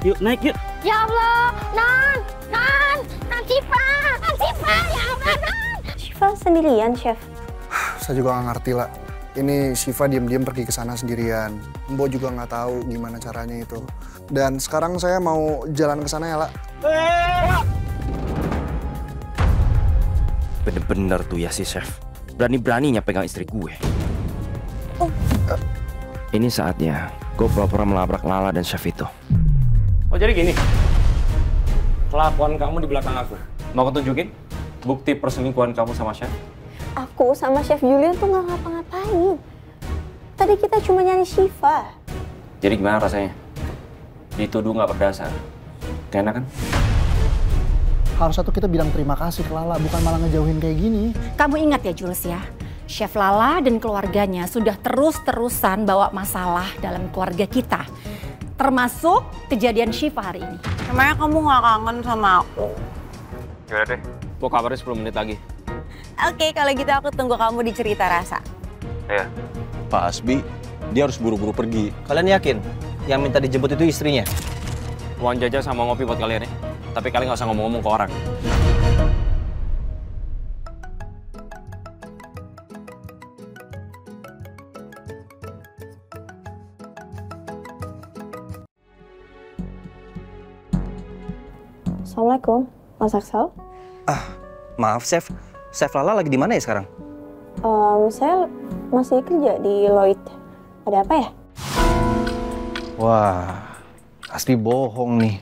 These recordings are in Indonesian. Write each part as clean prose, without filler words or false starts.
Yuk, naik yuk. Ya Allah, Non Syifa, ya Allah, Non. Syifa sendirian, Chef? Saya juga nggak ngerti lah. Ini Syifa diam-diam pergi ke sana sendirian. Mbok juga nggak tahu gimana caranya itu. Dan sekarang saya mau jalan ke sana ya, La. Bener-bener tuh ya si Chef. Berani-beraninya pegang istri gue. Ini saatnya gue pura-pura melabrak Lala dan Chef itu. Oh jadi gini, kelakuan kamu di belakang aku. Mau aku tunjukin bukti perselingkuhan kamu sama Chef? Aku sama Chef Julian tuh nggak ngapa-ngapain. Tadi kita cuma nyari Syifa. Jadi gimana rasanya? Dituduh nggak berdasar. Gak enak kan? Harusnya tuh kita bilang terima kasih ke Lala, bukan malah ngejauhin kayak gini. Kamu ingat ya Jules ya, Chef Lala dan keluarganya sudah terus-terusan bawa masalah dalam keluarga kita. Termasuk kejadian Syifa hari ini. Emangnya kamu nggak kangen sama aku? Yaudah deh, gue kabarin 10 menit lagi. Oke, kalau gitu aku tunggu kamu di Cerita Rasa. Iya. Pak Hasbi, dia harus buru-buru pergi. Kalian yakin yang minta dijemput itu istrinya? Uang jajan sama ngopi buat kalian ya. Tapi kalian nggak usah ngomong-ngomong ke orang. Assalamualaikum, Mas Aksel. Maaf Chef, Chef Lala lagi di mana ya sekarang? Saya masih kerja di Lloyd. Ada apa ya? Wah, Hasbi bohong nih.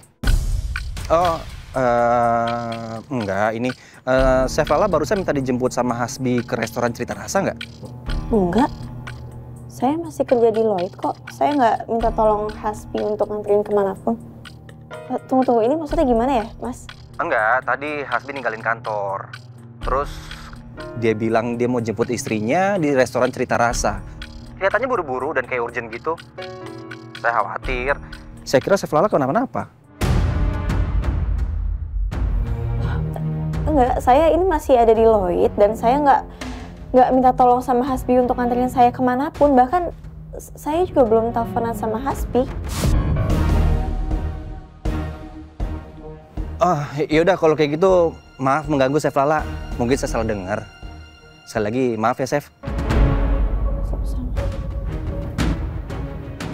Oh, enggak, ini Chef Lala barusan minta dijemput sama Hasbi ke restoran Cerita Rasa nggak? Enggak. Saya masih kerja di Lloyd kok. Saya nggak minta tolong Hasbi untuk nganterin kemanapun. Tunggu, ini maksudnya gimana ya, Mas? Enggak, tadi Hasbi ninggalin kantor. Terus dia bilang dia mau jemput istrinya di restoran Cerita Rasa. Kelihatannya buru-buru dan kayak urgent gitu. Saya khawatir. Saya kira Chef Lala kenapa-napa. Enggak, saya ini masih ada di Lloyd dan saya nggak minta tolong sama Hasbi untuk nganterin saya kemanapun. Bahkan saya juga belum teleponan sama Hasbi. Yaudah kalau kayak gitu, maaf mengganggu Chef Lala. Mungkin saya salah dengar. Sekali lagi, maaf ya Chef.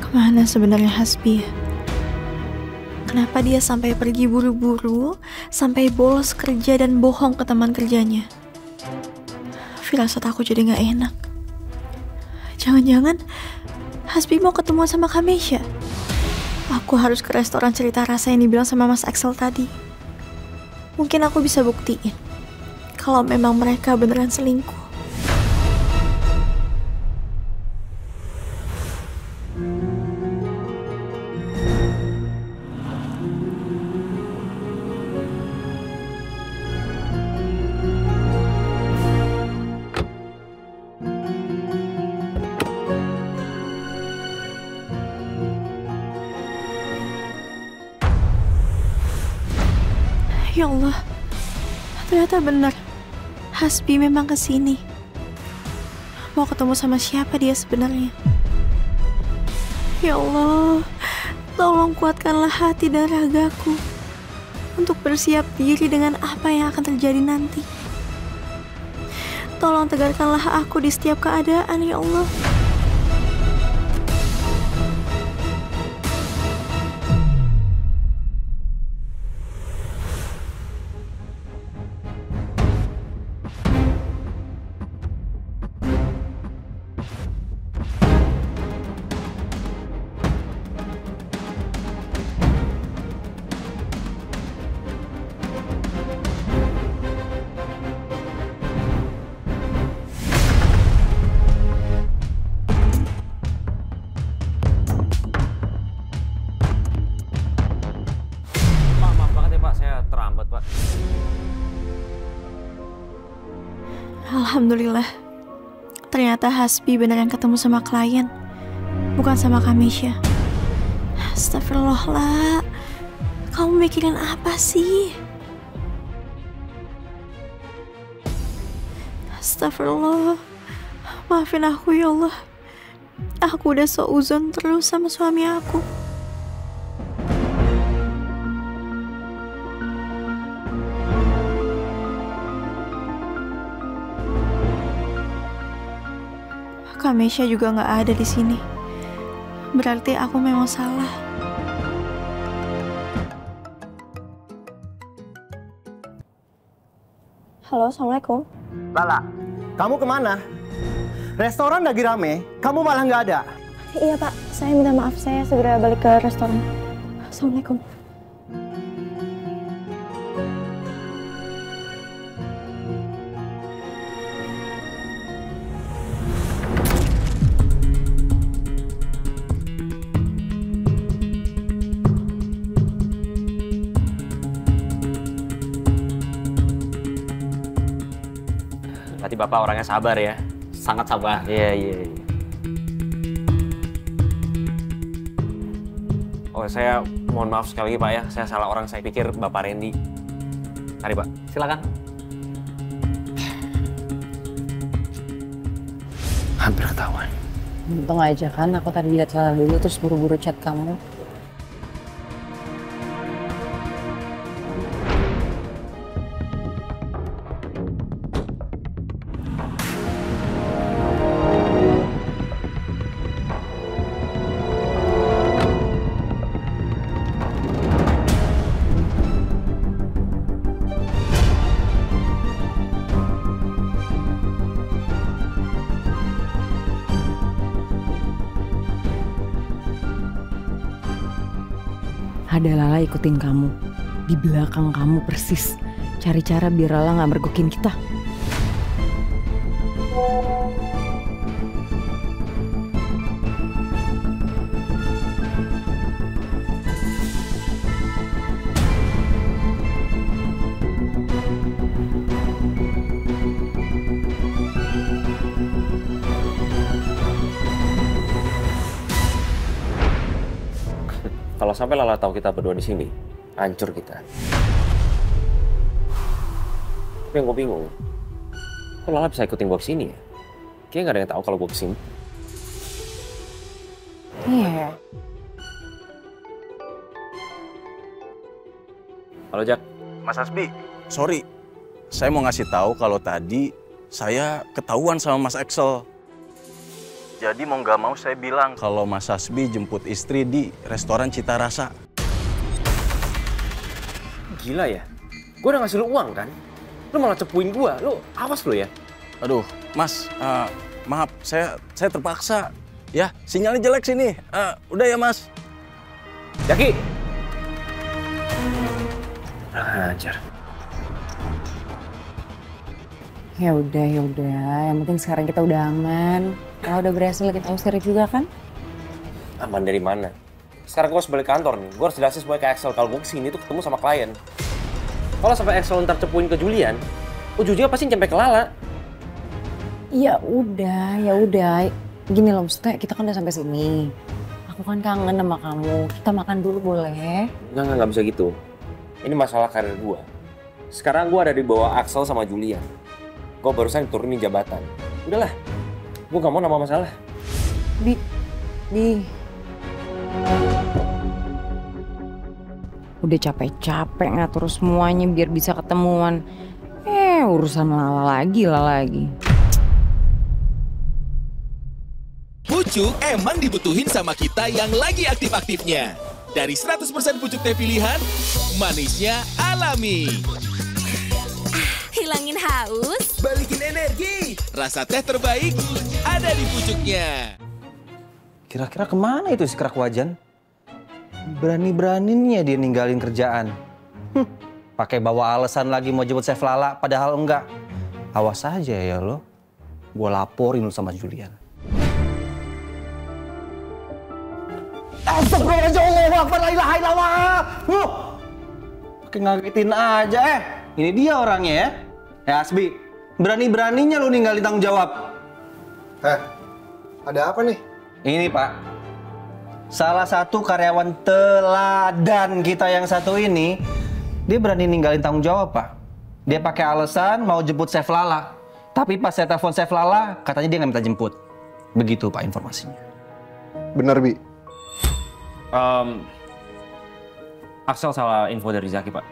Kemana sebenarnya Hasbi ya? Kenapa dia sampai pergi buru-buru, sampai bolos kerja dan bohong ke teman kerjanya? Firasat aku jadi gak enak. Jangan-jangan Hasbi mau ketemu sama Kamesha. Aku harus ke restoran Cerita Rasa yang dibilang sama Mas Axel tadi. Mungkin aku bisa buktiin kalau memang mereka beneran selingkuh. Ya Allah, ternyata benar. Hasbi memang kesini. Mau ketemu sama siapa dia sebenarnya? Ya Allah, tolong kuatkanlah hati dan ragaku untuk bersiap diri dengan apa yang akan terjadi nanti. Tolong tegarkanlah aku di setiap keadaan, ya Allah. Terlambat, Pak. Alhamdulillah. Ternyata Hasbi beneran ketemu sama klien, bukan sama Kamesha. Astagfirullah, lah. Kamu mikirin apa sih? Astagfirullah. Maafin aku ya Allah. Aku udah seuzon terus sama suami aku. Kak Mesya juga nggak ada di sini. Berarti aku memang salah. Halo, Assalamualaikum. Lala, kamu kemana? Restoran lagi rame, kamu malah nggak ada. Iya Pak, saya minta maaf, saya segera balik ke restoran. Assalamualaikum. Berarti Bapak orangnya sabar ya? Sangat sabar. Iya. Oh, saya mohon maaf sekali lagi Pak ya. Saya salah orang, saya pikir Bapak Randy. Mari Pak, silakan. Hampir ketahuan. Untung aja kan, aku tadi lihat salah dulu terus buru-buru chat kamu. Ada Lala ikutin kamu, di belakang kamu persis. Cari cara biar Lala nggak mergokin kita. Kalau sampai Lala tahu kita berdua di sini, hancur kita. Tapi yang gue bingung, kok Lala bisa ikutin gue kesini ya? Kayaknya nggak ada yang tahu kalau gue kesini. Iya. Halo Jack. Mas Hasbi, sorry. Saya mau ngasih tahu kalau tadi saya ketahuan sama Mas Axel. Jadi mau nggak mau saya bilang kalau Mas Hasbi jemput istri di restoran Cita Rasa. Gila ya? Gue udah ngasih lu uang kan? Lu malah cepuin gue, lu awas lu ya. Aduh, Mas, maaf, saya terpaksa. Ya, sinyalnya jelek sini. Udah ya, Mas. Jaki! Ajar. Ya udah. Yang penting sekarang kita udah aman. Kalau udah berhasil kita usir juga kan? Aman dari mana? Sekarang gue harus balik kantor nih. Gue harus jelasin semuanya ke Axel kalau gue kesini tuh ketemu sama klien. Kalau sampai Axel ntar cepuin ke Julian, ujung-ujungnya pasti nyampe ke Lala. Ya udah. Gini loh, maksudnya kita kan udah sampai sini. Aku kan kangen sama kamu. Kita makan dulu boleh? Nggak bisa gitu. Ini masalah karir gue. Sekarang gue ada di bawah Axel sama Julian. Gue barusan diturunin jabatan. Udahlah, gue gak mau nambah masalah. Bi. Udah capek-capek ngatur semuanya biar bisa ketemuan. Urusan Lala lagi. Pucuk emang dibutuhin sama kita yang lagi aktif-aktifnya. Dari 100% pucuk teh pilihan, manisnya alami. Hilangin haus, balikin energi. Rasa teh terbaik ada di pucuknya. Kira-kira kemana itu si kerak wajan? Berani-beraninya dia ninggalin kerjaan. Pakai bawa alasan lagi mau jemput Chef Lala, padahal enggak. Awas aja ya lo. Gue laporin lu sama Julian. Astagfirullahaladzim, la ilaha illallah. Pakai ngagetin aja Ini dia orangnya ya. Hasbi, berani-beraninya lu ninggalin tanggung jawab. Ada apa nih? Ini Pak, salah satu karyawan teladan kita yang satu ini, dia berani ninggalin tanggung jawab Pak. Dia pakai alasan mau jemput Chef Lala. Tapi pas saya telepon Chef Lala, katanya dia nggak minta jemput. Begitu Pak informasinya. Bener, Bi. Axel salah info dari Zaki, Pak.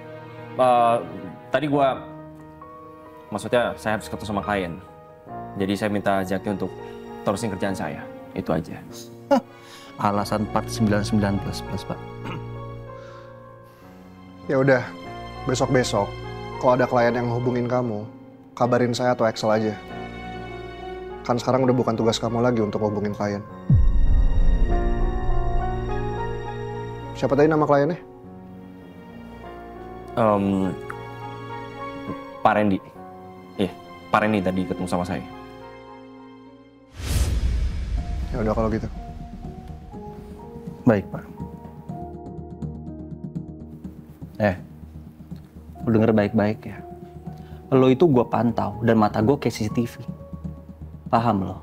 Tadi maksudnya saya habis ketemu sama klien. Jadi saya minta Zaki untuk terusin kerjaan saya. Itu aja. Alasan 499 plus, Pak. Ya udah, besok-besok kalau ada klien yang hubungin kamu, kabarin saya atau Excel aja. Kan sekarang udah bukan tugas kamu lagi untuk hubungin klien. Siapa tadi nama kliennya? Pak Randy. Iya, Pak Randy tadi ketemu sama saya. Ya udah kalau gitu. Baik, Pak. Lu denger baik-baik ya. Lo itu gue pantau dan mata gue kayak CCTV. Paham lo?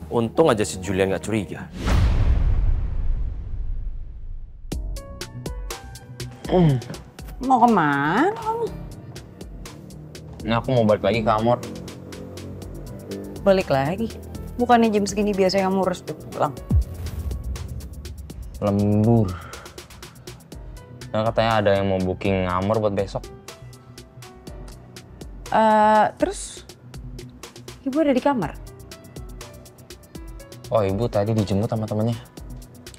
Untung aja si Julian gak curiga. Mau kemana? Nah, aku mau balik lagi ke Amor. Balik lagi? Bukannya jam segini biasanya kamu harus pulang? Lembur. Dan katanya ada yang mau booking Amor buat besok. Terus? Ibu ada di kamar? Oh, ibu tadi dijemput sama temennya.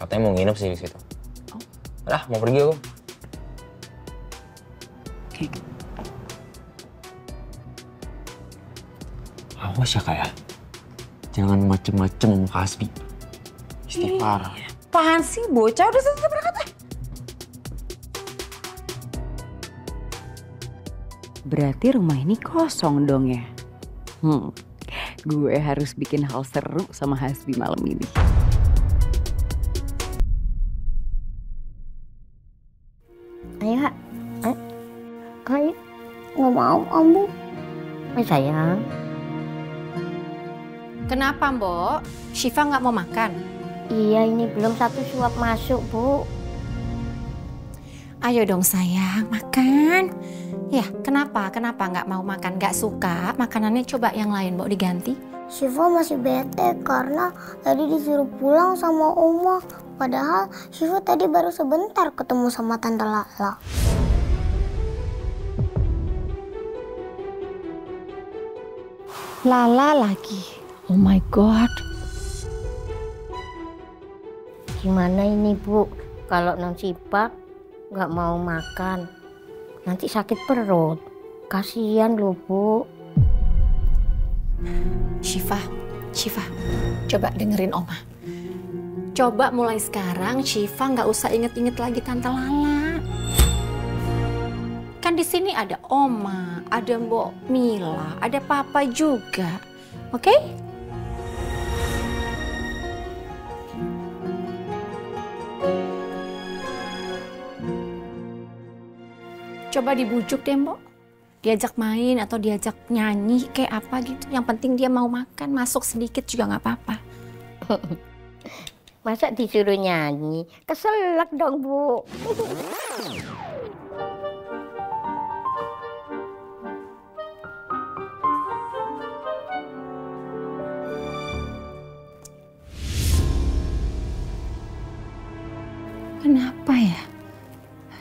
Katanya mau nginep sih di situ. Udah, mau pergi aku. Oke. Awas ya kayak. Jangan macem-macem sama Hasbi. Istighfar. Apaan sih bocah? Udah selesai berkata. Berarti rumah ini kosong dong ya? Gue harus bikin hal seru sama Hasbi malam ini. Ayo, Kak, nggak mau, Ambu. Ayo sayang. Kenapa, Mbok? Syifa nggak mau makan? Iya, ini belum satu suap masuk, Bu. Ayo dong sayang, makan. Ya, kenapa? Kenapa nggak mau makan? Nggak suka? Makanannya coba yang lain, Mbok diganti. Syifa masih bete karena tadi disuruh pulang sama Oma. Padahal Syifa tadi baru sebentar ketemu sama Tante Lala. Lala lagi. Oh my God. Gimana ini, Bu? Kalau non Syifa nggak mau makan, nanti sakit perut. Kasihan loh, Bu. Syifa, coba dengerin Oma. Coba mulai sekarang Syifa nggak usah inget-inget lagi Tante Lala. Kan di sini ada Oma, ada Mbok Mila, ada Papa juga, oke? Coba dibujuk deh, Mbok. Diajak main atau diajak nyanyi kayak apa gitu. Yang penting dia mau makan, masuk sedikit juga nggak apa-apa. Masa disuruh nyanyi? Keselak dong, Bu. Kenapa ya?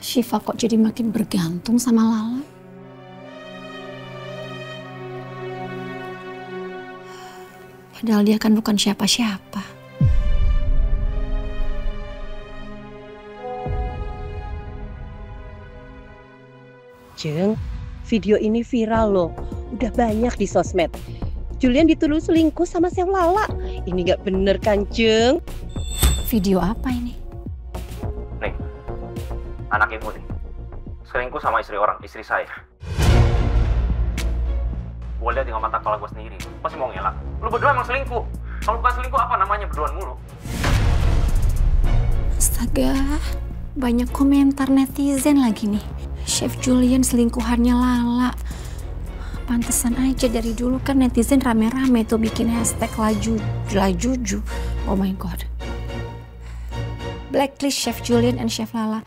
Syifa kok jadi makin bergantung sama Lala? Padahal dia kan bukan siapa-siapa. Jeng, video ini viral loh. Udah banyak di sosmed. Julian dituduh selingkuh sama Chef Lala. Ini gak bener kan, Jeng? Video apa ini? Nih, anak ibu nih. Selingkuh sama istri saya. Gue lihat dengan mata kepala gue sendiri. Pasti mau ngelak. Lu berdua emang selingkuh. Kalau bukan selingkuh apa namanya berduaan mulu? Astaga, banyak komentar netizen lagi nih. Chef Julian selingkuhannya Lala. Pantesan aja dari dulu kan netizen rame-rame tuh bikin hashtag lajuju. Oh my God. Blacklist Chef Julian and Chef Lala.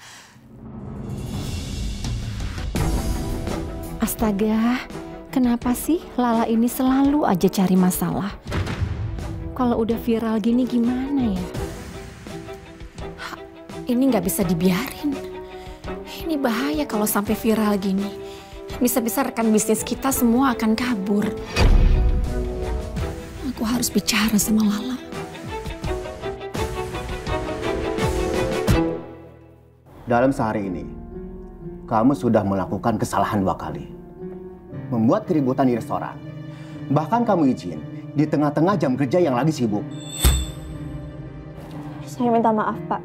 Astaga, kenapa sih Lala ini selalu aja cari masalah? Kalau udah viral gini gimana ya? Ini nggak bisa dibiarin. Ini bahaya kalau sampai viral gini. Bisa-bisa rekan bisnis kita semua akan kabur. Aku harus bicara sama Lala. Dalam sehari ini, kamu sudah melakukan kesalahan 2 kali. Membuat keributan di restoran. Bahkan kamu izin di tengah-tengah jam kerja yang lagi sibuk. Saya minta maaf, Pak.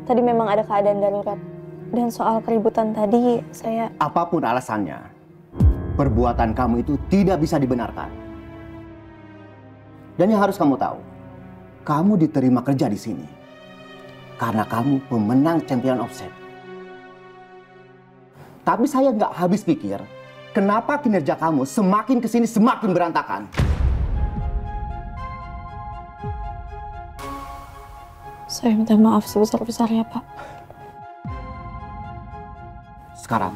Tadi memang ada keadaan darurat. Dan soal keributan tadi, saya... Apapun alasannya, perbuatan kamu itu tidak bisa dibenarkan. Dan yang harus kamu tahu, kamu diterima kerja di sini karena kamu pemenang Champion of Chef. Tapi saya nggak habis pikir, kenapa kinerja kamu semakin kesini semakin berantakan. Saya minta maaf sebesar-besarnya, Pak. Sekarang,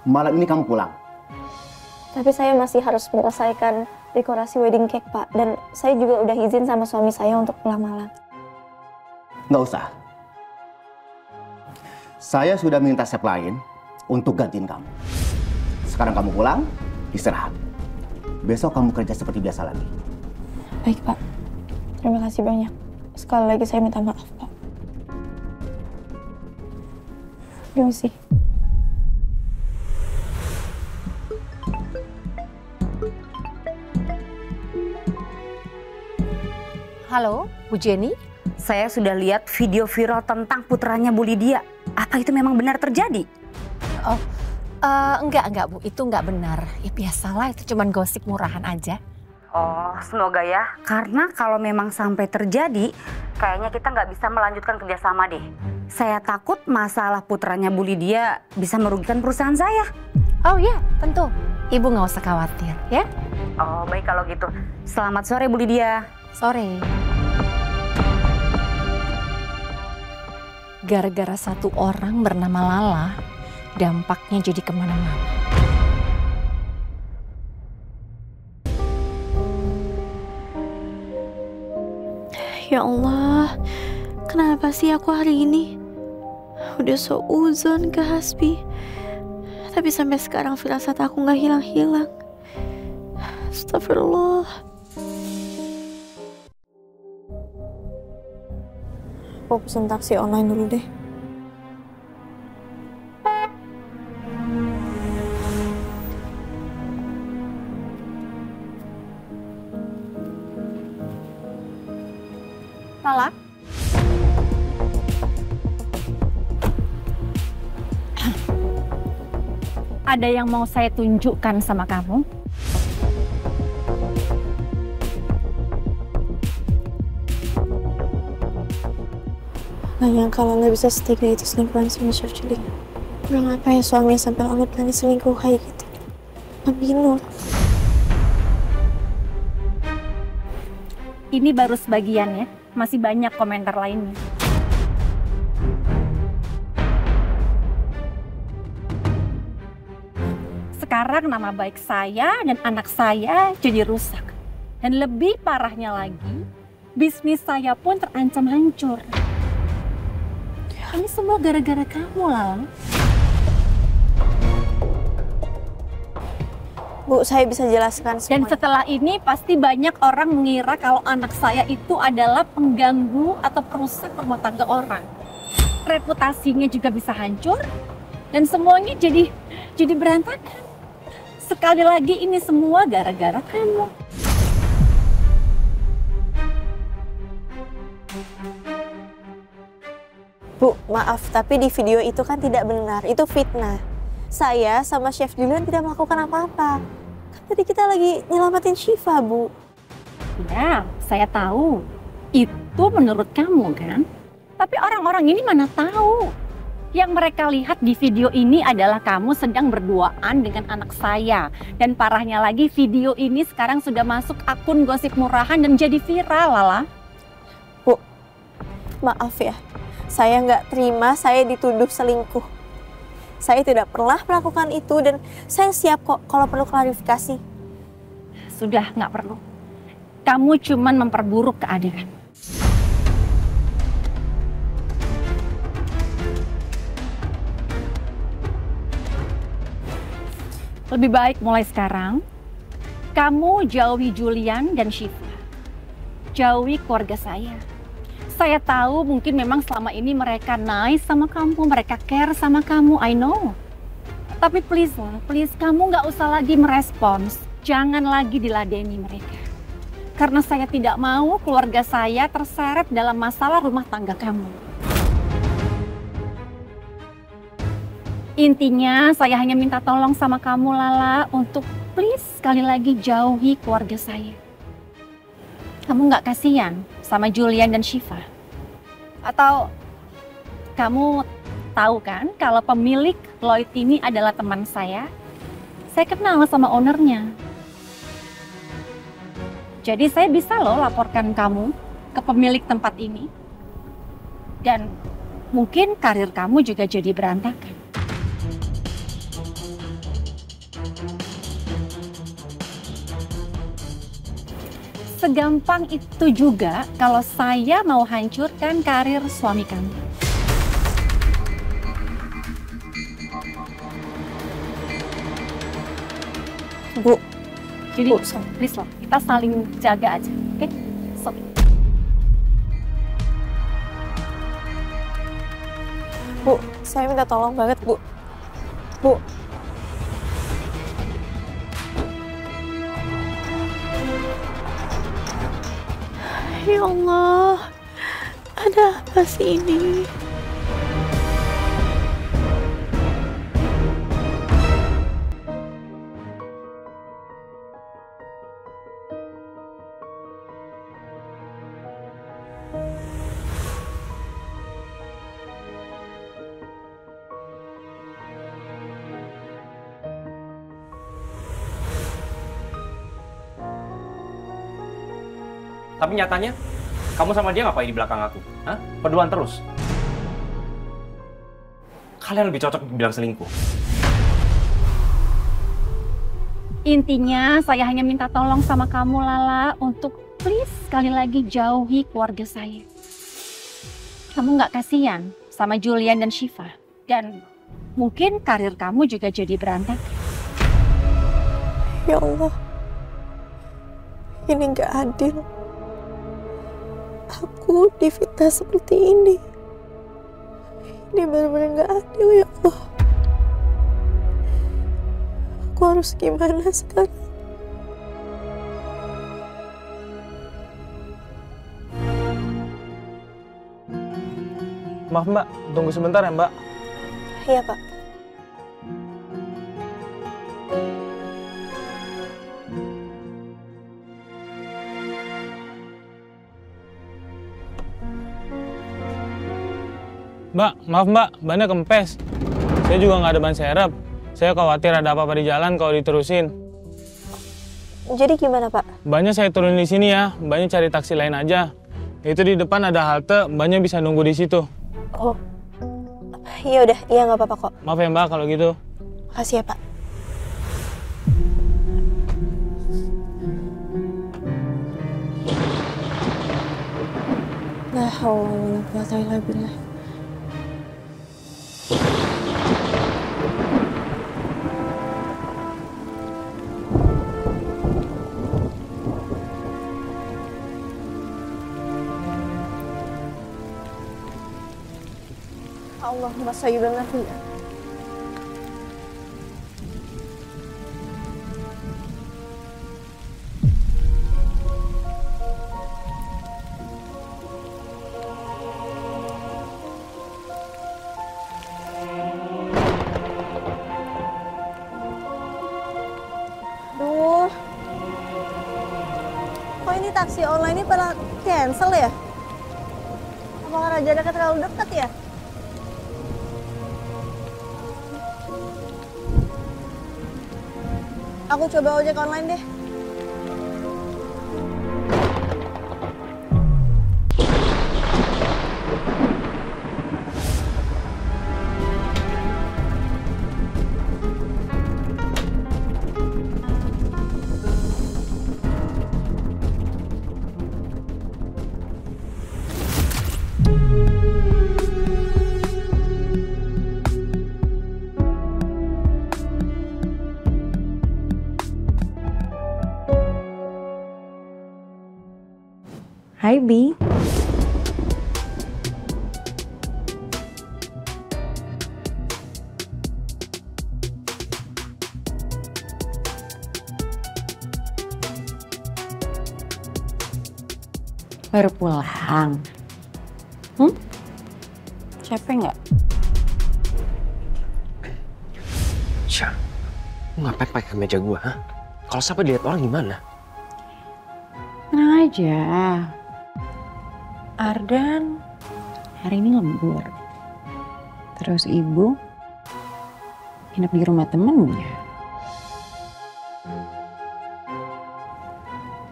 malam ini kamu pulang. Tapi saya masih harus menyelesaikan dekorasi wedding cake, Pak. Dan saya juga udah izin sama suami saya untuk pulang malam. Nggak usah. Saya sudah minta chef lain untuk gantiin kamu. Sekarang kamu pulang, istirahat. Besok kamu kerja seperti biasa lagi. Baik, Pak. Terima kasih banyak. Sekali lagi saya minta maaf, Pak. Permisi. Halo, Bu Jenny. Saya sudah lihat video viral tentang putranya Bu Lydia. Apa itu memang benar terjadi? Oh, enggak Bu. Itu enggak benar. Ya biasalah, itu cuman gosip murahan aja. Oh, semoga ya. Karena kalau memang sampai terjadi, kayaknya kita nggak bisa melanjutkan kerjasama deh. Saya takut masalah putranya Bu Lydia bisa merugikan perusahaan saya. Oh iya, tentu. Ibu nggak usah khawatir, ya? Oh, baik kalau gitu. Selamat sore, Bu Lydia. Sore. Gara-gara satu orang bernama Lala, dampaknya jadi kemana-mana. Ya Allah, kenapa sih aku hari ini udah seuzon ke Hasbi, tapi sampai sekarang firasat aku nggak hilang-hilang. Astagfirullah. Aku pesen taksi online dulu deh. Lala? Ada yang mau saya tunjukkan sama kamu? Gak nyangka Lala bisa setega itu selingkuhan sama Chef Julian. Kurang apa ya suaminya sampai Lala berani selingkuh kayak gitu. Nabi Nur. Ini baru sebagian ya, masih banyak komentar lainnya. Sekarang nama baik saya dan anak saya jadi rusak. Dan lebih parahnya lagi, bisnis saya pun terancam hancur. Ini semua gara-gara kamu, Lala. Bu, saya bisa jelaskan semuanya. Dan setelah ini pasti banyak orang mengira kalau anak saya itu adalah pengganggu atau perusak rumah tangga orang. Reputasinya juga bisa hancur dan semuanya jadi berantakan. Sekali lagi ini semua gara-gara kamu. Bu, maaf, tapi di video itu kan tidak benar. Itu fitnah. Saya sama Chef Julian tidak melakukan apa-apa. Kan tadi kita lagi nyelamatin Syifa, Bu. Ya, saya tahu. Itu menurut kamu kan? Tapi orang-orang ini mana tahu. Yang mereka lihat di video ini adalah kamu sedang berduaan dengan anak saya. Dan parahnya lagi, video ini sekarang sudah masuk akun gosip murahan dan jadi viral, Lala. Bu, maaf ya. Saya nggak terima saya dituduh selingkuh. Saya tidak pernah melakukan itu dan saya siap kok kalau perlu klarifikasi. Sudah, nggak perlu. Kamu cuman memperburuk keadaan. Lebih baik mulai sekarang, kamu jauhi Julian dan Syifa. Jauhi keluarga saya. Saya tahu mungkin memang selama ini mereka nice sama kamu, mereka care sama kamu, I know. Tapi please lah, please kamu nggak usah lagi merespons. Jangan lagi diladeni mereka. Karena saya tidak mau keluarga saya terseret dalam masalah rumah tangga kamu. Intinya saya hanya minta tolong sama kamu Lala untuk please sekali lagi jauhi keluarga saya. Kamu nggak kasihan sama Julian dan Syifa? Atau kamu tahu kan kalau pemilik Lloyd ini adalah teman saya? Saya kenal sama ownernya. Jadi saya bisa loh laporkan kamu ke pemilik tempat ini. Dan mungkin karir kamu juga jadi berantakan. Segampang itu juga kalau saya mau hancurkan karir suami kamu. Bu, jadi please loh, kita saling jaga aja, oke? Okay? Bu, saya minta tolong banget, Bu. Bu. Ya Allah, ada apa sih ini? Tapi nyatanya, kamu sama dia ngapain di belakang aku? Hah? Berduaan terus? Kalian lebih cocok dibilang selingkuh. Intinya, saya hanya minta tolong sama kamu, Lala, untuk please sekali lagi jauhi keluarga saya. Kamu nggak kasihan sama Julian dan Syifa. Dan mungkin karir kamu juga jadi berantakan. Ya Allah, ini nggak adil. Aku difitnah seperti ini. Ini benar-benar nggak adil, ya Allah. Aku harus gimana sekarang? Maaf Mbak, tunggu sebentar ya Mbak. Iya Pak. Mbak, maaf Mbak, bannya kempes. Saya juga nggak ada ban serep. Saya khawatir ada apa-apa di jalan kalau diterusin. Jadi gimana Pak? Bannya saya turunin di sini ya, Mbaknya cari taksi lain aja. Itu di depan ada halte, Mbaknya bisa nunggu di situ. Oh, iya udah, iya nggak apa-apa kok. Maaf ya Mbak kalau gitu. Makasih ya Pak. La haula wala quwwata illa billah. Allahumma sholli ala Nabi. Duh, kok ini taksi online ini pada cancel ya? Apakah jaraknya terlalu dekat ya? Aku coba ojek online deh. Hai, Bi. Baru pulang. Capek nggak? Syah, lu ngapain pakai kemeja gua, ha? Kalau sampai dilihat orang gimana? Tenang aja. Ardan hari ini lembur. Terus ibu nginep di rumah temennya.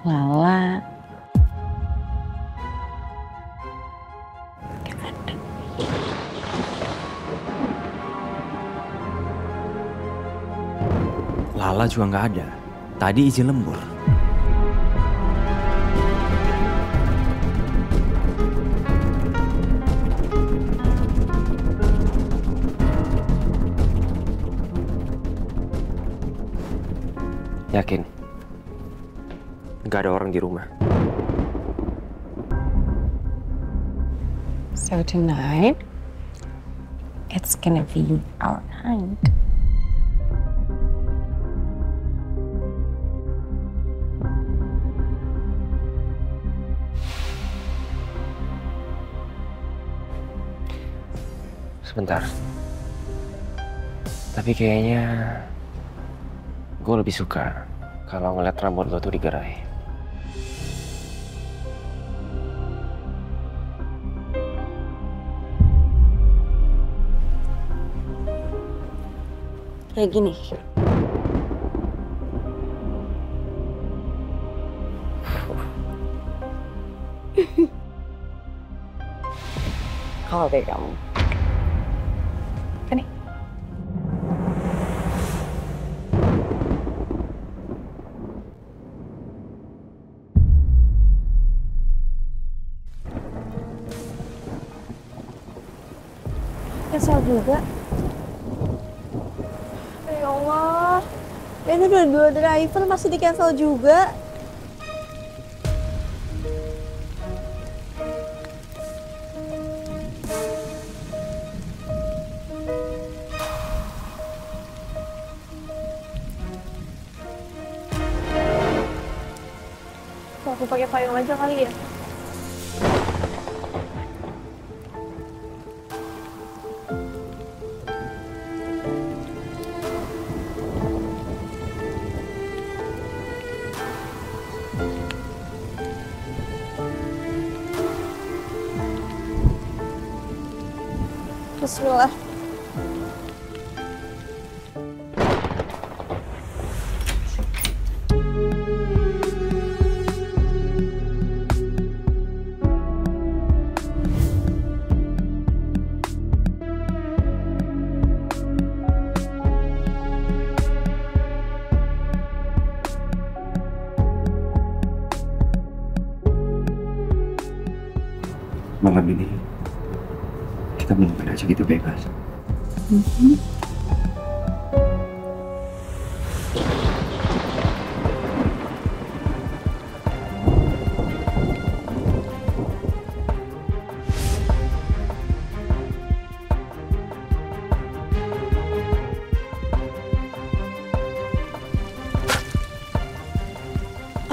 Lala Lala juga nggak ada. Tadi izin lembur. Yakin? Nggak ada orang di rumah. So tonight, it's gonna be our night. Sebentar. Tapi kayaknya gue lebih suka kalau ngeliat rambut lo tuh digerai. Kayak gini. Kalau deh kamu. Sini. Kesel juga. Ya Allah, ini udah 2 driver masih di cancel juga. Aku pakai payung aja kali ya. Bismillah. Malam ini kita mungkin aja gitu bebas.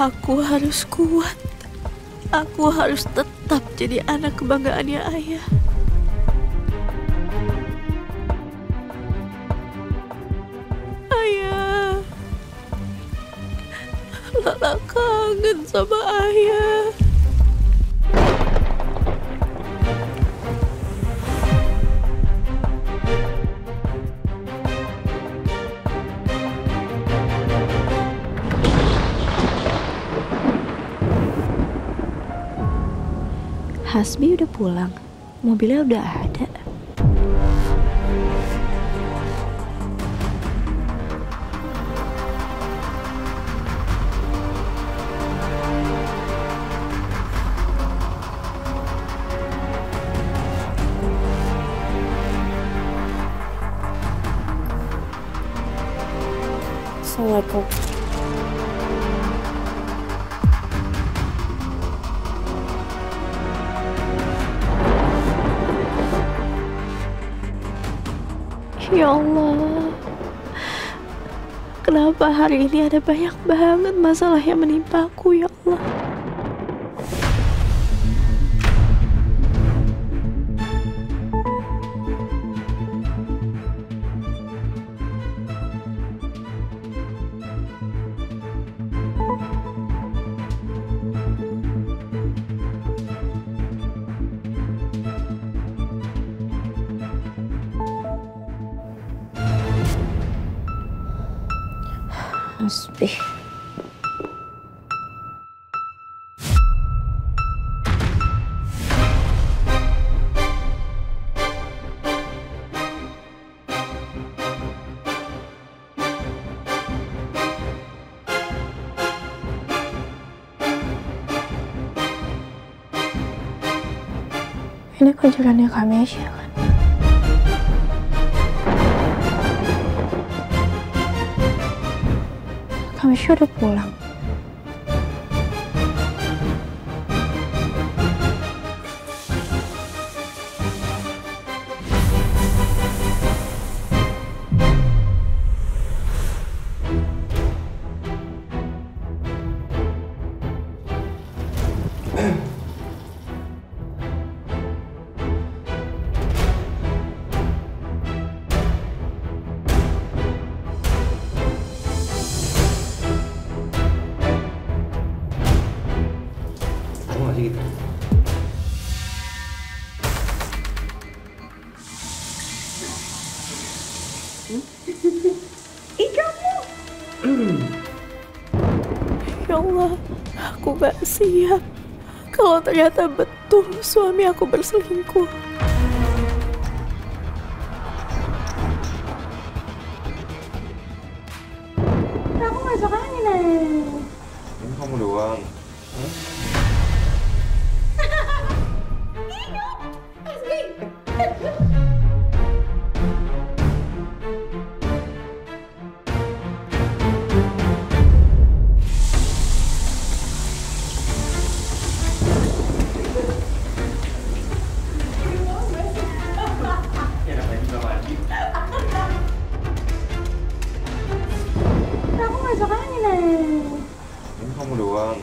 Aku harus kuat. Aku harus tetap jadi anak kebanggaannya ayah. Ayah, Lala kangen sama ayah. Hasbi udah pulang, mobilnya udah ada. Assalamualaikum. Ya Allah, kenapa hari ini ada banyak banget masalah yang menimpa aku, ya Allah. Hasbi. Ini kunjungannya Kamesha kan? Kamesha udah pulang. Gitu. Ih, kamu. Ya Allah, aku gak siap kalau ternyata betul suami aku berselingkuh. Aku masuk angin nih. Ini kamu doang. Aku masuk angin nih. Ini kamu doang.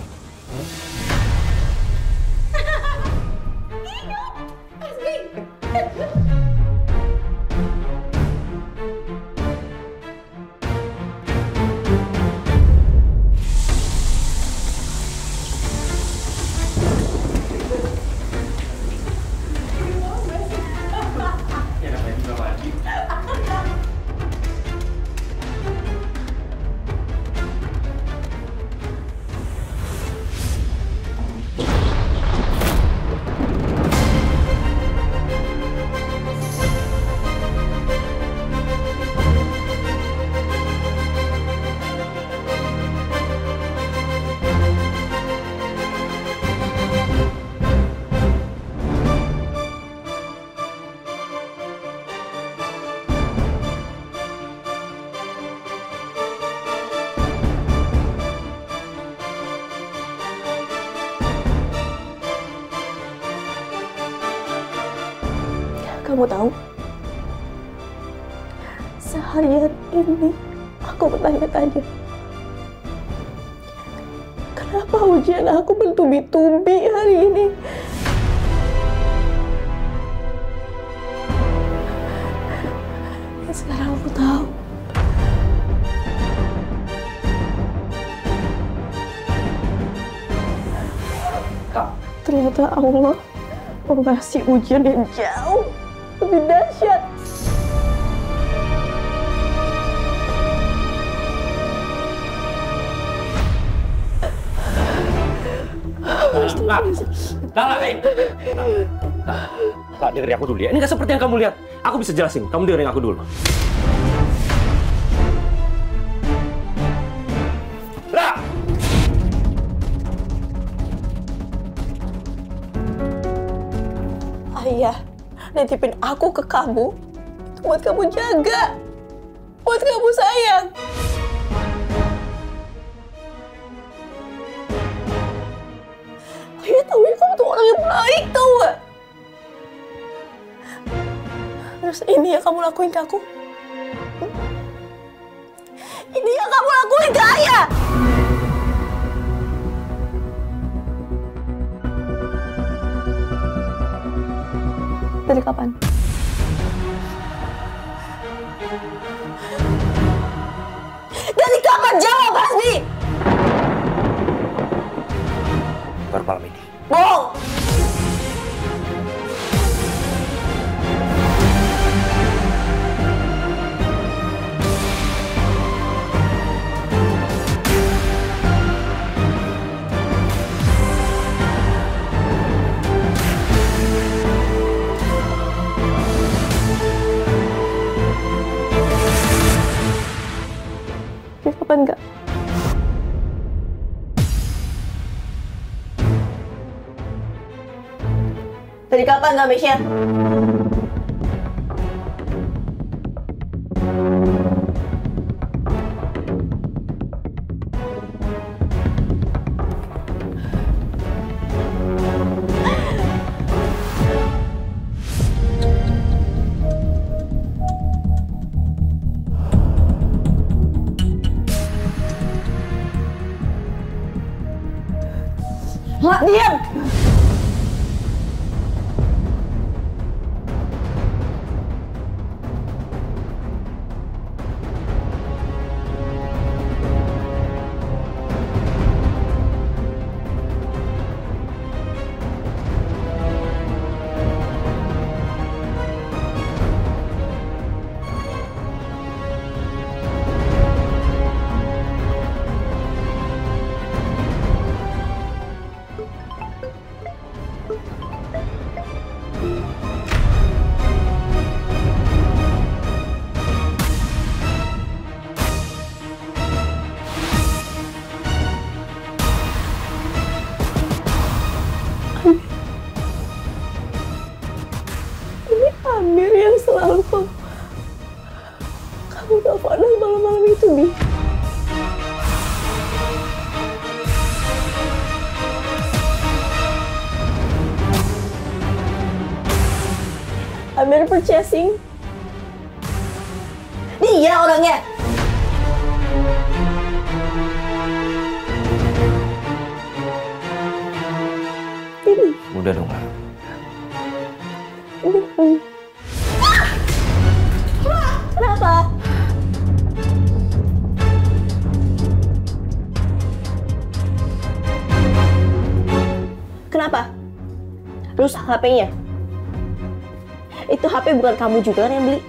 Kamu tahu, seharian ini aku bertanya-tanya, kenapa ujian aku bertubi-tubi hari ini? Sekarang aku tahu. Ternyata Allah memberi ujian yang jauh lebih dahsyat. Kak, dengerin aku dulu ya. Ini nggak seperti yang kamu lihat. Aku bisa jelasin. Kamu dengerin aku dulu. Ayah nitipin aku ke kamu, itu buat kamu jaga, buat kamu sayang. Ayah tahu ya kamu tuh orang yang baik, tahu gak? Terus ini yang kamu lakuin ke aku? Ini yang kamu lakuin ke ayah. Dari kapan? Dari kapan? Jawab, Hasbi! Baru malam ini. Bohong! Kapan enggak? Dari kapan enggak, Michelle? Mak, diam! Ini Amir yang selalu kamu teleponan malam-malam itu, Bi. Amir purchasing. Dia orangnya. Ini. Udah dong, Kak. Kenapa? Kenapa? Rusak HP-nya? Itu HP bukan kamu juga kan yang beli?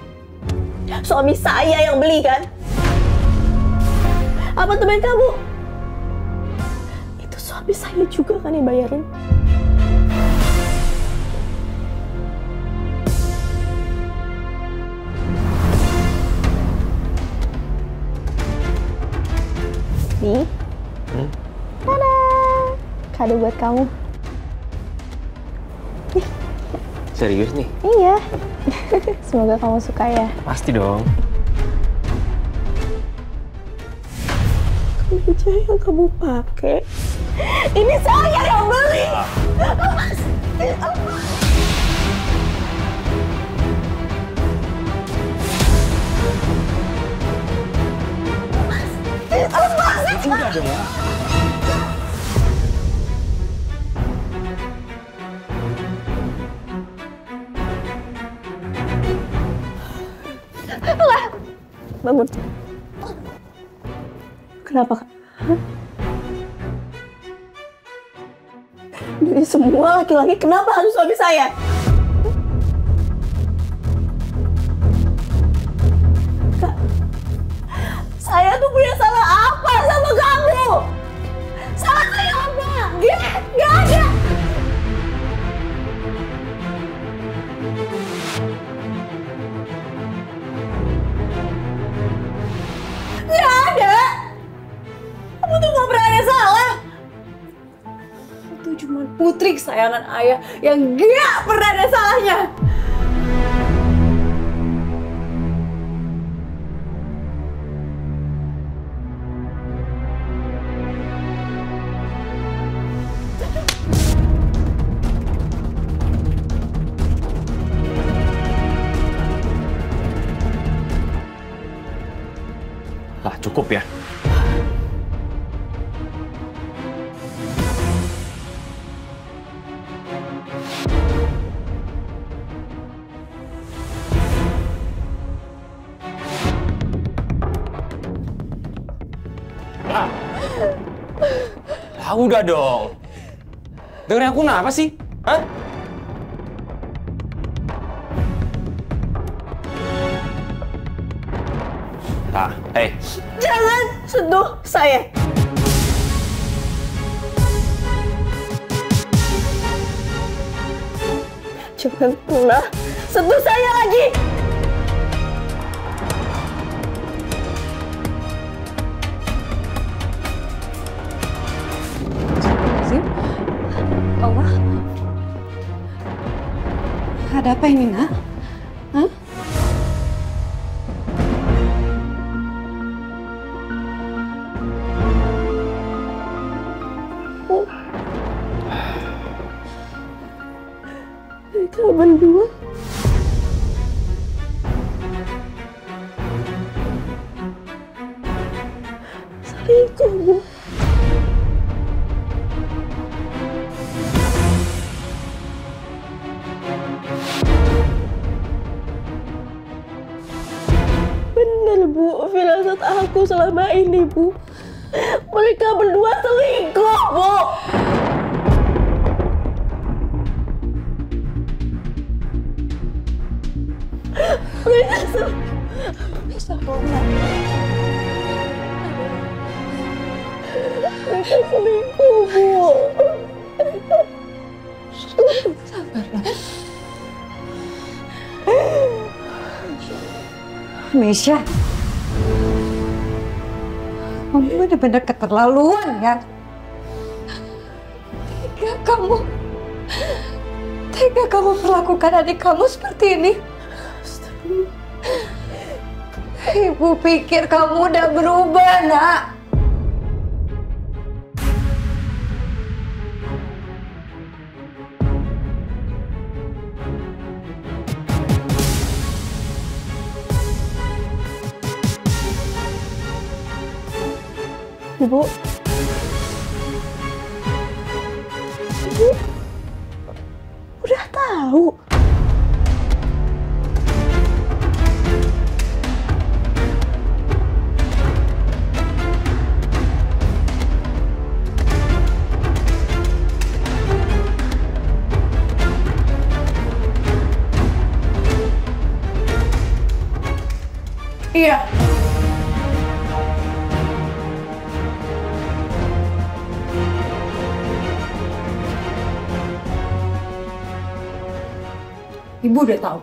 Suami saya yang beli kan? Apartemen kamu? Itu suami saya juga kan yang bayarin? Bi, tada, kado buat kamu. Serius nih? Iya, semoga kamu suka ya. Pasti dong. Kemeja yang kamu pakai, ini saya yang beli. Lepas, lepas. Udah dong ya. Bangun. Kenapa, Kak? Hah? Dari semua laki-laki, kenapa harus suami saya? Kak, saya tuh punya salah apa sama kamu? Salah saya apa? Gak ada. Gak ada. Kamu tuh gak pernah ada salah. Itu cuma putri kesayangan ayah yang gak pernah ada salahnya. Lah, cukup ya. Lah, udah dong. Dengerin aku kenapa sih? Hah? Nah, hei. Jangan sentuh saya. Jangan pernah sentuh saya lagi. Allah. Ada apa ini, Nak? Hah? Mereka berdua selingkuh, Bu. Bener, Bu, firasat aku selama ini, Bu. Mereka berdua selingkuh, Bu. Mereka selingkuh, Bu. Sabarlah. Mesya, kamu benar-benar keterlaluan ya. Tega kamu perlakukan adik kamu seperti ini. Ibu pikir kamu udah berubah, Nak. Ibu. Ibu. Udah tahu. Iya. Ibu udah tahu.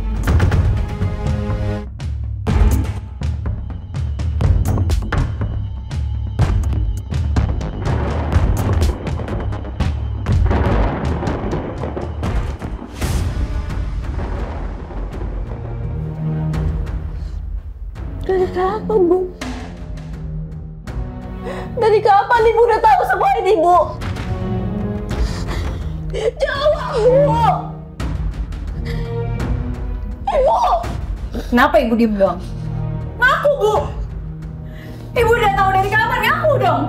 Dari kapan, Bu? Dari kapan Ibu udah tahu semua ini, Bu? Jawab, Bu! Ibu! Kenapa Ibu diem doang? Ngaku, Bu! Ibu udah tahu dari kapan? Ngaku dong!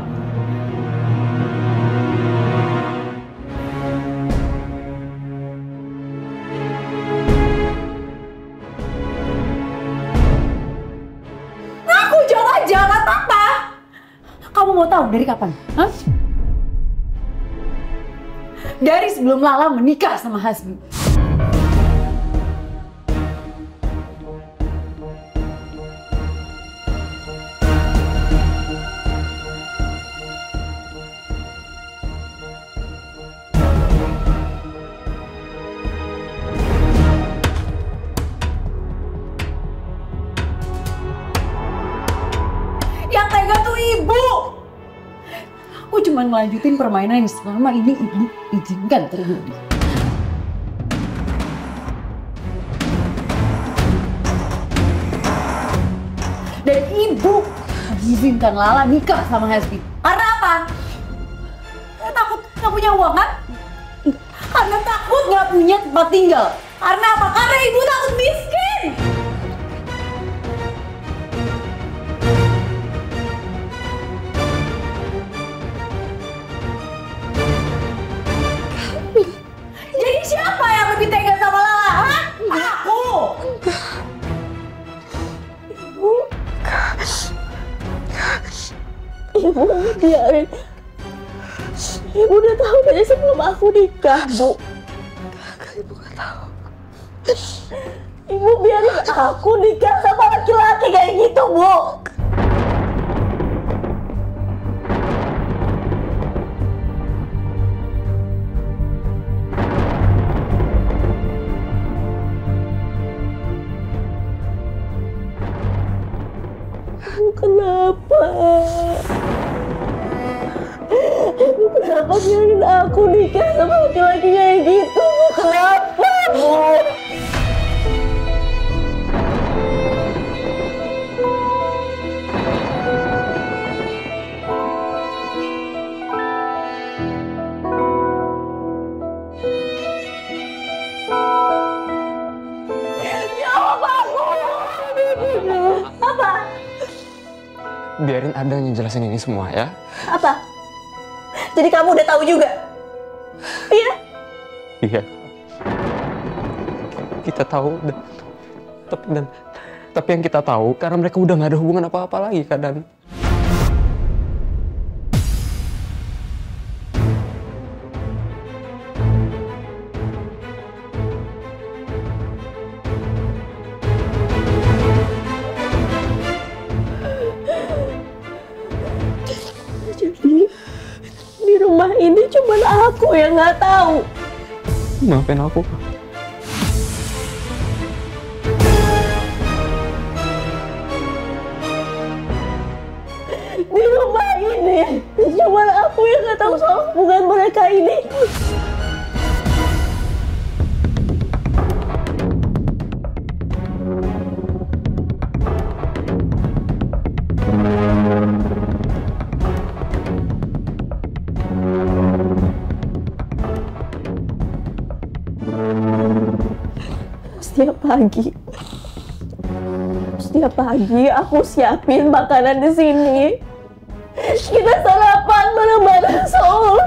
Ngaku, jawab aja, nggak apa-apa! Kamu mau tahu dari kapan? Hah? Dari sebelum Lala menikah sama Hasbi. Yang tega tuh Ibu! Aku cuma ngelanjutin permainan yang selama ini Ibu izinkan terjadi. Dan Ibu mengizinkan Lala nikah sama Hasbi. Karena apa? Takut nggak punya uang, kan? Karena takut nggak punya tempat tinggal. Karena apa? Karena Ibu takut miskin! Ibu biarin. Ibu udah tahu dari sebelum aku nikah, Bu. Ibu gak tahu. Ibu biarin aku nikah sama laki-laki kayak gitu, Bu. Kenapa? Ibu kenapa biarin aku nikah sama laki-laki kayak gitu? Kenapa, Bu? Jawab aku! Apa? Biarin Adang yang jelasin ini semua ya. Apa? Jadi kamu udah tahu juga? Iya? Iya. Kita tahu tapi yang kita tahu karena mereka udah nggak ada hubungan apa-apa lagi kadang. Jadi di rumah ini cuma aku yang nggak tahu. Maafin aku. Di rumah ini cuma aku yang nggak tahu soal hubungan mereka ini. Setiap pagi aku siapin makanan di sini. Kita sarapan bareng-bareng Soul.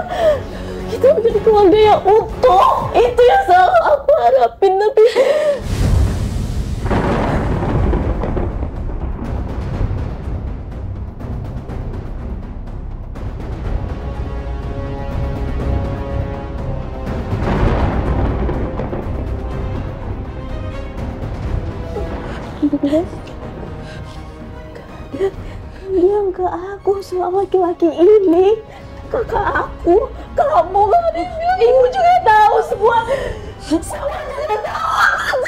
Kita menjadi keluarga yang utuh. Itu yang selalu aku harapin, tapi dia ke aku soal laki-laki ini. Kakak aku, kamu kan, ibu juga tahu semua juga tahu.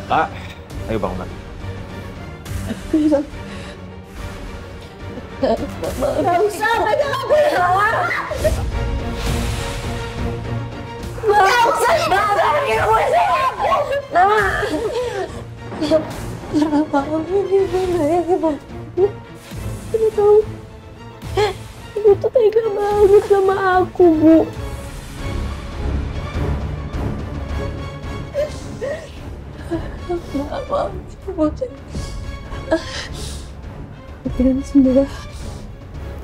Kak, ayo bangun. Gak usah, pegang aku ya. Gak usah, pegang aku ya. Nama. Kenapa ini benar Ibu? Ibu tahu, Ibu tuh tega banget sama aku, Bu. Maaf, kalian semua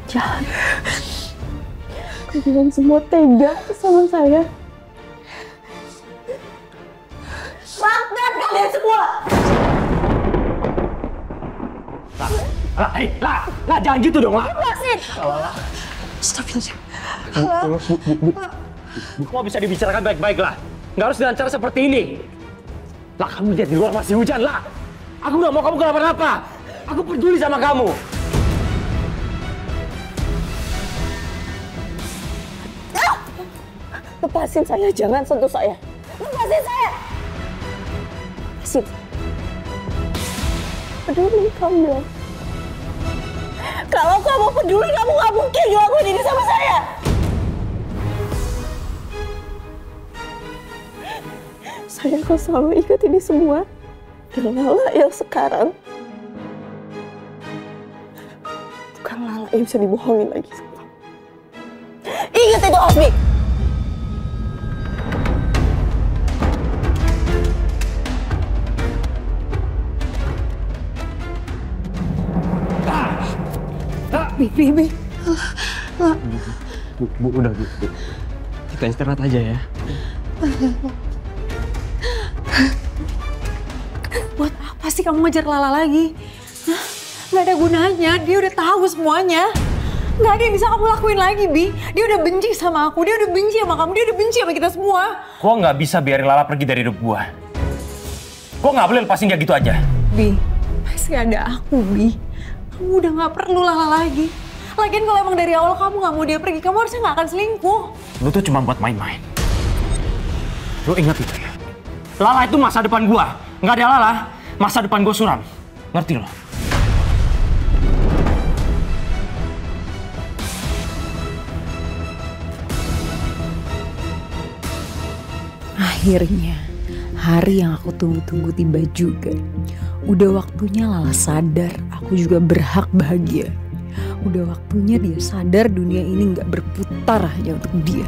jahat. Kalian semua tega sama saya. Laknat kalian semua! Lah, jangan gitu dong, lah. Lepasin! Stop. Kok bisa dibicarakan baik-baik, lah? Nggak harus dengan cara seperti ini. Lah, kamu lihat di luar masih hujan, lah. Aku nggak mau kamu kenapa-napa. Aku peduli sama kamu. Lepasin saya, jangan sentuh saya. Lepasin saya! Lepasin. Peduli kamu. Kalau kamu peduli, kamu nggak mungkin ngelakuin ini sama saya. Saya akan selalu ingat ini semua. Dan Lala yang sekarang Lala yang bisa dibohongin lagi sama kamu. Ingat itu, Hasbi! Bi. Bu, udah Bu. Kita istirahat aja ya. Buat apa sih kamu ngejar Lala lagi? Hah? Gak ada gunanya, dia udah tahu semuanya. Gak ada yang bisa kamu lakuin lagi, Bi. Dia udah benci sama aku, dia udah benci sama kamu, dia udah benci sama kita semua. Gua nggak bisa biarin Lala pergi dari hidup gua. Gua nggak boleh lepasin dia gitu aja. Bi, masih ada aku, Bi. Kamu udah gak perlu Lala lagi. Lagian kalau emang dari awal kamu gak mau dia pergi, kamu harusnya gak akan selingkuh. Lu tuh cuma buat main-main. Lu ingat itu ya? Lala itu masa depan gua. Nggak ada Lala, masa depan gua suram. Ngerti lo? Akhirnya, hari yang aku tunggu-tunggu tiba juga. Udah waktunya Lala sadar aku juga berhak bahagia. Udah waktunya dia sadar dunia ini gak berputar hanya untuk dia.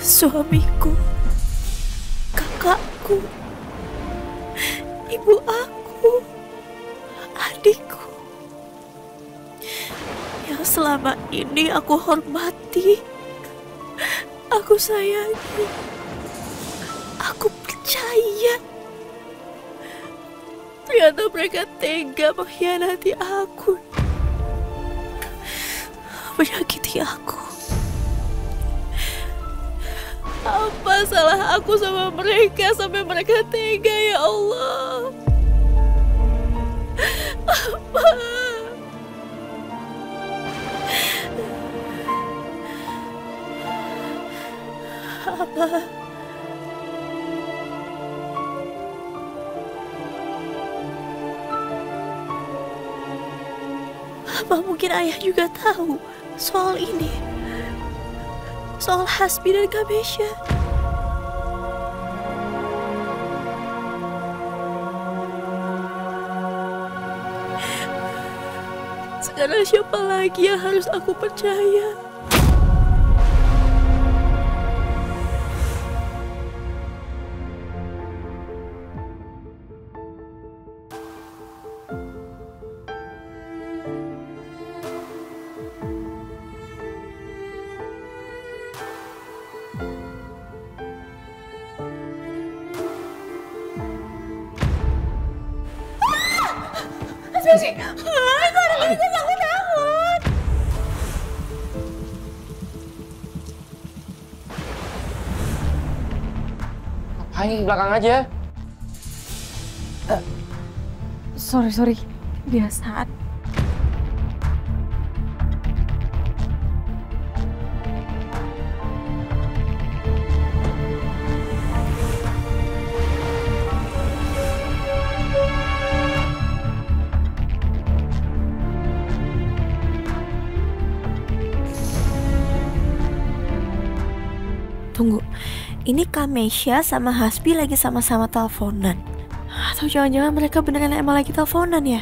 Suamiku, kakakku, ibu aku, adikku, yang selama ini aku hormati, aku sayangi, aku percaya. Ternyata mereka tega mengkhianati aku, menyakiti aku. Apa salah aku sama mereka sampai mereka tega, ya Allah? Apa? Apa mungkin ayah juga tahu soal ini? Soal Hasbi dan Kamesha. Sekarang siapa lagi yang harus aku percaya? Ngapain di belakang aja? Sorry. Biasa. Tunggu, ini Kamesha sama Hasbi lagi sama-sama teleponan. Atau jangan-jangan mereka beneran emang lagi teleponan ya?